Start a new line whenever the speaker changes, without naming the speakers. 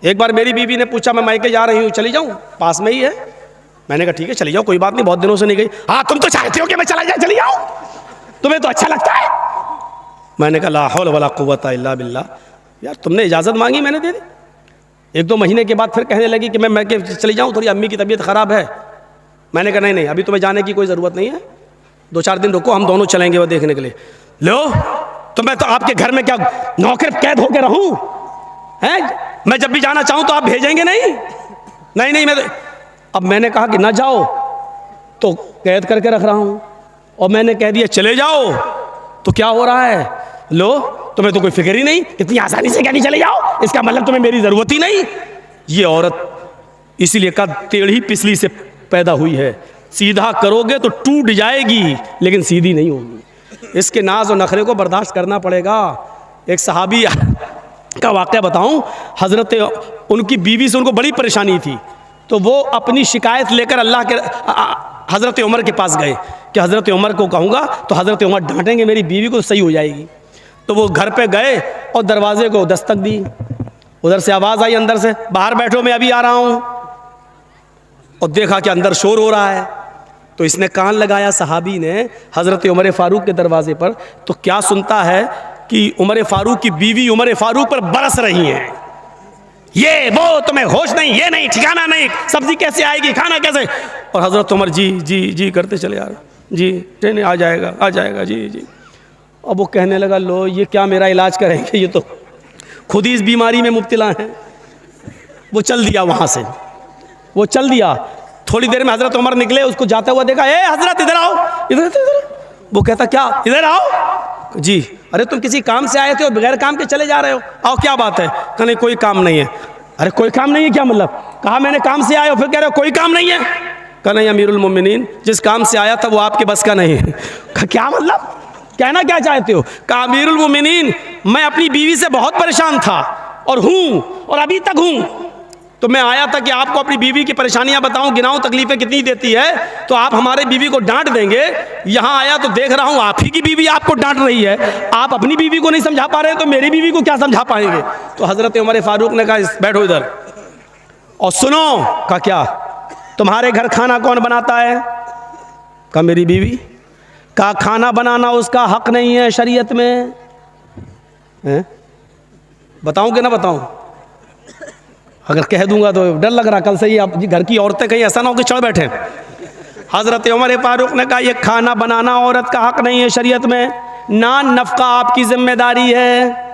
एक बार मेरी बीवी ने पूछा मैं मायके जा रही हूँ, चली जाऊँ, पास में ही है। मैंने कहा ठीक है चली जाओ, कोई बात नहीं, बहुत दिनों से नहीं गई। हाँ तुम तो चाहते हो कि मैं चला जाए, चली जाऊँ, तुम्हें तो अच्छा लगता है। मैंने कहा ला हौल वला कुव्वता इल्ला बिल्लाह। यार तुमने इजाज़त मांगी, मैंने दे दी। 1-2 महीने के बाद फिर कहने लगी कि मैं चली जाऊँ, थोड़ी अम्मी की तबीयत ख़राब है। मैंने कहा नहीं अभी तुम्हें जाने की कोई ज़रूरत नहीं है, 2-4 दिन रुको, हम दोनों चलेंगे वो देखने के लिए। लो तो मैं तो आपके घर में क्या नौकर कैद होकर रहूँ हैं? मैं जब भी जाना चाहूँ तो आप भेजेंगे नहीं? नहीं मैं तो, अब मैंने कहा कि ना जाओ तो कैद करके रख रहा हूँ, और मैंने कह दिया चले जाओ तो क्या हो रहा है? लो तुम्हें तो कोई फिक्र ही नहीं, इतनी आसानी से क्या नहीं चले जाओ, इसका मतलब तुम्हें मेरी ज़रूरत ही नहीं। ये औरत इसीलिए का टेढ़ी पिछली से पैदा हुई है, सीधा करोगे तो टूट जाएगी लेकिन सीधी नहीं होगी। इसके नाज और नखरे को बर्दाश्त करना पड़ेगा। एक सहाबी का वाक़या बताऊं, हज़रत उनकी बीवी से उनको बड़ी परेशानी थी, तो वो अपनी शिकायत लेकर अल्लाह के हज़रत उमर के पास गए कि हज़रत उमर को कहूँगा तो हज़रत उमर डांटेंगे मेरी बीवी को, सही हो जाएगी। तो वो घर पे गए और दरवाजे को दस्तक दी। उधर से आवाज़ आई अंदर से, बाहर बैठो मैं अभी आ रहा हूँ। और देखा कि अंदर शोर हो रहा है, तो इसने कान लगाया सहाबी ने हज़रत उमर फ़ारूक के दरवाजे पर। तो क्या सुनता है कि उमर फ़ारूक की बीवी उमर फ़ारूक पर बरस रही हैं, ये वो तुम्हें होश नहीं, ये नहीं, ठिकाना नहीं, सब्जी कैसे आएगी, खाना कैसे। और हज़रत उमर जी जी जी करते चले आ रहे, जी नहीं आ जाएगा जी जी। अब वो कहने लगा लो ये क्या मेरा इलाज करेंगे, ये तो खुद ही इस बीमारी में मुब्तला हैं। वो चल दिया वहाँ से, वो चल दिया। थोड़ी देर में हज़रत उमर निकले, उसको जाता हुआ देखा, ए हज़रत इधर आओ, इधर। वो कहता क्या, इधर आओ जी। अरे तुम किसी काम से आए थे और बगैर काम के चले जा रहे हो, आओ क्या बात है? कहा नहीं कोई काम नहीं है। अरे कोई काम नहीं है क्या मतलब? कहा मैंने काम से आया, फिर कह रहे हो कोई काम नहीं है। कहा नहीं अमीरुल मोमिनीन, जिस काम से आया था वो आपके बस का नहीं है। कहा क्या मतलब, कहना क्या चाहते हो? कहा अमीरुल मोमिनीन मैं अपनी बीवी से बहुत परेशान था और हूँ और अभी तक हूँ, तो मैं आया था कि आपको अपनी बीवी की परेशानियां बताऊं, गिनाऊं तकलीफें कितनी देती है, तो आप हमारे बीवी को डांट देंगे। यहाँ आया तो देख रहा हूँ आप ही की बीवी आपको डांट रही है, आप अपनी बीवी को नहीं समझा पा रहे तो मेरी बीवी को क्या समझा पाएंगे? तो हज़रत उमर फ़ारूक ने कहा बैठो इधर और सुनो। कहा क्या? तुम्हारे घर खाना कौन बनाता है? कहा मेरी बीवी। कहा खाना बनाना उसका हक नहीं है शरीयत में, बताऊं कि ना बताऊं? अगर कह दूंगा तो डर लग रहा कल से ही आप घर की औरतें कहीं ऐसा ना हो कि चढ़ बैठे। हज़रत उमर फ़ारूक ने कहा ये खाना बनाना औरत का हक नहीं है शरीयत में, नान नफ़का आपकी जिम्मेदारी है।